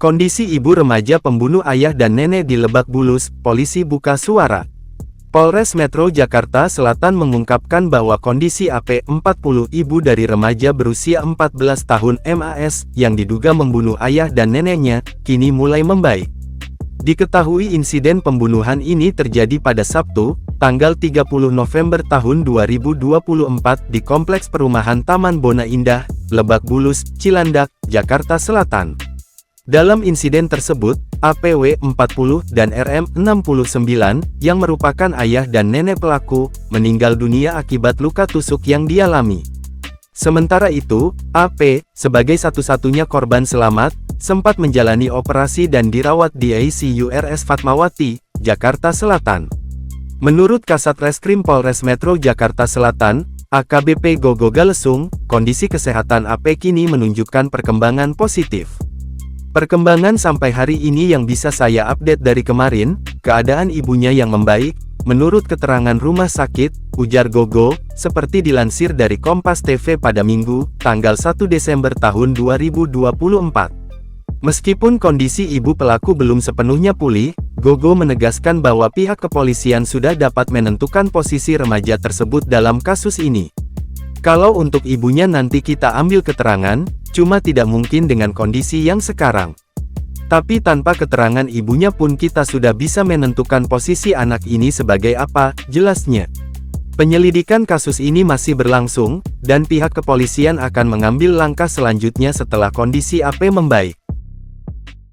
Kondisi ibu remaja pembunuh ayah dan nenek di Lebak Bulus, polisi buka suara. Polres Metro Jakarta Selatan mengungkapkan bahwa kondisi AP 40 ibu dari remaja berusia 14 tahun MAS yang diduga membunuh ayah dan neneknya, kini mulai membaik. Diketahui insiden pembunuhan ini terjadi pada Sabtu, tanggal 30 November tahun 2024 di Kompleks Perumahan Taman Bona Indah, Lebak Bulus, Cilandak, Jakarta Selatan. Dalam insiden tersebut, APW 40 dan RM 69, yang merupakan ayah dan nenek pelaku, meninggal dunia akibat luka tusuk yang dialami. Sementara itu, AP, sebagai satu-satunya korban selamat, sempat menjalani operasi dan dirawat di ICU RS Fatmawati, Jakarta Selatan. Menurut Kasat Reskrim Polres Metro Jakarta Selatan, AKBP Gogo Galesung, kondisi kesehatan AP kini menunjukkan perkembangan positif. Perkembangan sampai hari ini yang bisa saya update dari kemarin, keadaan ibunya yang membaik, menurut keterangan rumah sakit, ujar Gogo, seperti dilansir dari Kompas TV pada Minggu, tanggal 1 Desember tahun 2024. Meskipun kondisi ibu pelaku belum sepenuhnya pulih, Gogo menegaskan bahwa pihak kepolisian sudah dapat menentukan posisi remaja tersebut dalam kasus ini. Kalau untuk ibunya nanti kita ambil keterangan, cuma tidak mungkin dengan kondisi yang sekarang. Tapi tanpa keterangan ibunya pun kita sudah bisa menentukan posisi anak ini sebagai apa, jelasnya. Penyelidikan kasus ini masih berlangsung, dan pihak kepolisian akan mengambil langkah selanjutnya setelah kondisi AP membaik.